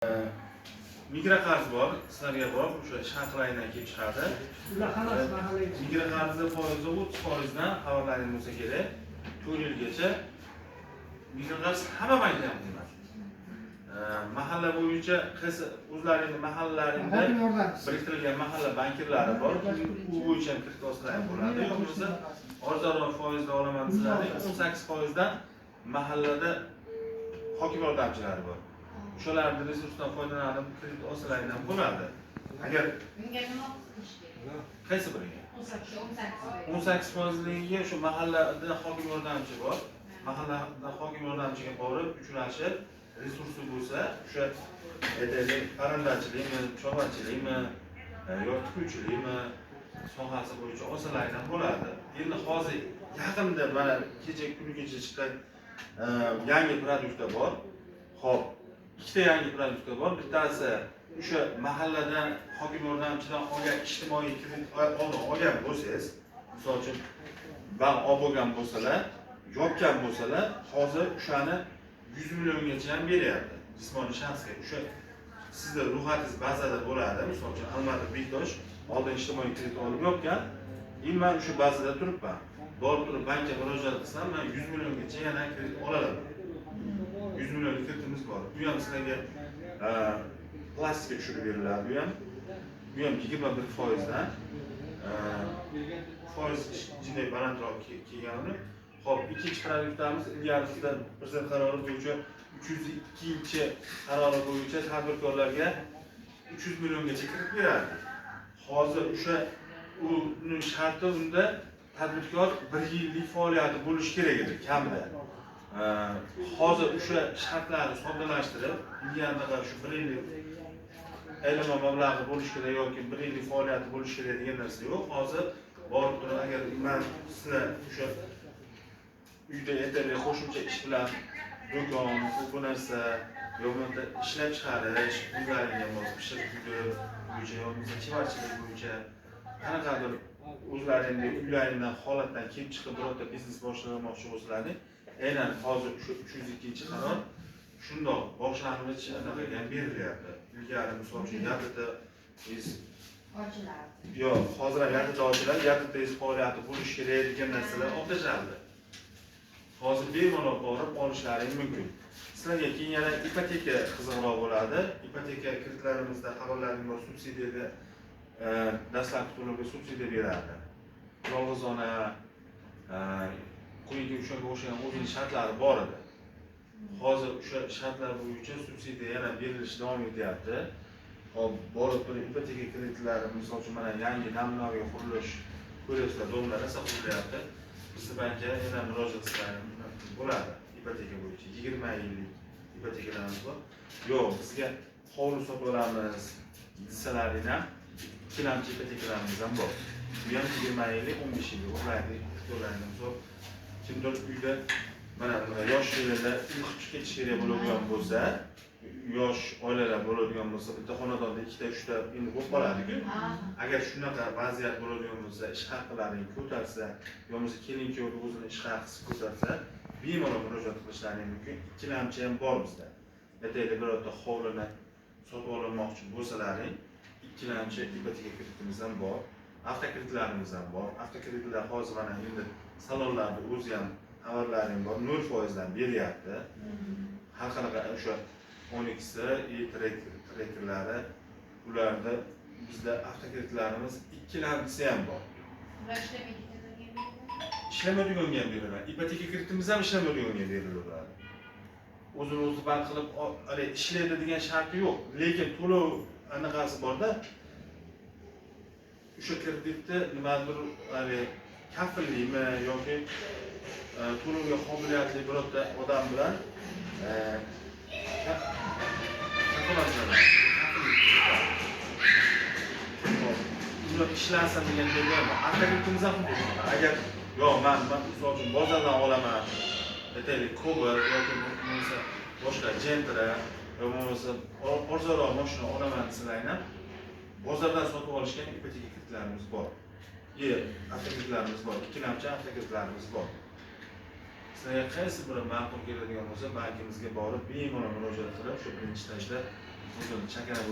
Mikroqarz bor, sizlarga bor, o'sha shartlardan kelib chiqadi. Mikroqarzni foizi 30% dan xabarlaringiz bo'lsa kerak. 4 yilgacha mikroqarz hamma bankda ham qiladi. Mahalla bo'yicha qaysi o'zlaringning mahallalaringda biriktirilgan mahalla bankirlari bor. U bo'yicha ham kiritib olsalar ham bo'ladi. Yo'qsa arzonroq foizda olaman desalaring 18% dan mahallada hokim yordamchilari bor. O'shalarning resursdan foydalanib kredit olsalaring ham bo'ladi. Agar bunga nima qilish kerak? qaysi biriga? 18%. ligiga o'sha mahallada hokim yordamchi bor. Mahallada hokim yordamchiga borib uchrashib, resursi bo'lsa, o'sha aytaylik, parandachilikmi, chorvachilikmi, yoki tikuvchilikmi sohasi bo'yicha olsalaring ham bo'ladi. Endi hozir yaqinda mana kecha chiqqan yangi produktlar bor. Xo'p, ikkita yangi produktlar bor. Bittasi o'sha mahalladan hokim yordamchidan olgan ijtimoiy kredit olgan bo'lsangiz, misol uchun bank olib bo'lgan bo'lsalar, yopgan bo'lsalar, hozir o'shani 100 milliongacha ham beryapti. Jismoniy shaxsga o'sha sizning ro'yxatingiz bazada bo'ladi. Misol uchun Almati Bektosh oldin ijtimoiy kredit olib yopgan, men o'sha bazada turibman. Borib turib bankka murojaat qilsam, men 100 milliongacha yana kredit olaman. 100 millionlik kreditimiz bor. Bu ham sizlarga plastikga tushirib beriladi. Bu ham 21% dan foiz jinday balandroq kelganini. Xo'p, ikkinchi produktimiz ilgarisida prezident qarori bo'yicha 302-qarori bo'yicha tadbirkorlarga 300 milliongacha kredit beradi. Hozir o'sha uning sharti unda tadbirkor 1 yillik faoliyati bo'lishi kerak edi kamida. Hozir o'sha shartlarni soddalashtirib, ilgaridaqa shu 1 yillik aylama mablag'i bo'lishi kerak yoki 1 yillik faoliyati bo'lishi kerak degan narsa yo'q. Hozir borib turib, agar men sizlar o'sha uyda aytaylik qo'shimcha ish bilan do'kon, bu narsa yo'qsa ishlab chiqarish, o'zlaringga mos pishiriq bo'yicha yoki chivarchilik bo'yicha qanaqadir o'zlaringning uylaringdan holatdan kelib chiqib birorta biznes boshlamoqchi bo'lsalaring, aynan hozir shu 302-qaror shundoq boshlang'ich anaqaga ham berilyapti. Ilgari misol uchun yadida Ochilardi. yo'q, hozir ham yadida ochiladi, yadida faoliyati bo'lishi kerak degan narsalar olib hozir bemalol borib olishlaring mumkin. Sizlarga keyin yana ipoteka qiziqroq bo'ladi. Ipoteka kreditlarimizda xabarlaring bor, subsidiyaga dastlabki to'lovga subsidiya beradi. Yolg'izona quyida o'shanga o'xshagan o'zining shartlari bor edi. Hozir o'sha shartlar bo'yicha subsidiya yana berilish davom etyapti. Hop, borib turib ipoteka kreditlari, misol uchun mana yangi namunaviy qurilish ko'ryapsizlar, domlar esa qurilyapti. Bizning bankka yana murojaat qilsalaring bo'ladi. Ipoteka bo'yicha 20 yillik ipotekalarimiz bor. Yo'q, bizga hovli sotib olamiz desalaring ham ikkilamchi ipotekalarimiz ham bor. Bu ham 20 yillik, 15 yillik o'zlaringizga to'laringiz bor. Kimdir uyda mana yosh yillarda uy qurib ketish kerak bo'ladigan bo'lsa, yosh oilalar bo'ladigan bo'lsa, bitta xonadonda 2 ta 3 ta endi bo'lib qoladi-ku. Agar shunaqa vaziyat bo'ladigan bo'lsa, ish haqqlaring ko'tarsa, yo'qsa kelin-kuyov o'zini ish haqqisi ko'tarsa, bemalol murojaat qilishlaring mumkin. Ikkilamchi ham bor bizda. Aytaylik, birorta hovlini sotib olmoqchi bo'lsalaring, ikkilamchi ipoteka kreditimiz ham bor. Avtokreditlarimiz ham bor. Avtokreditlar hozir mana endi salonlarda o'zi ham xabarlaring bor, 0% dan beryapti. Har qanaqa o'sha 12 trekkerlari, ularda bizda avtokreditlarimiz ikkilamchisi ham bor. Ishlamaydiganga ham beriladi. Ipoteka kreditimiz ham ishlamaydiganga beriladi. O'zini band qilib, ishlaydi degan sharti yo'q, lekin to'lov anaqasi borda, o'sha kreditni nimadir kafillikmi yoki to'lovga qobiliyatli birorta odam bilan ishlansin degan bo'lmaydi. Avtokreditimiz ham shunday. Agar yo'q, men misol uchun bozordan olaman, aytaylik, Cobalt yoki bo'lmasa boshqa Gentra yoki bo'lmasa arzonroq mashina olaman desalaring, bozordan sotib olishgan ipoteka kreditlarimiz bor. Avtokreditlarimiz bor, ikkilamchi avtokreditlarimiz bor. Sizlarga qaysi biri ma'qul keladigan bo'lsa, bankimizga borib bemalol murojaat qilib, shu birinchi tajda o'zini chakana bo'yicha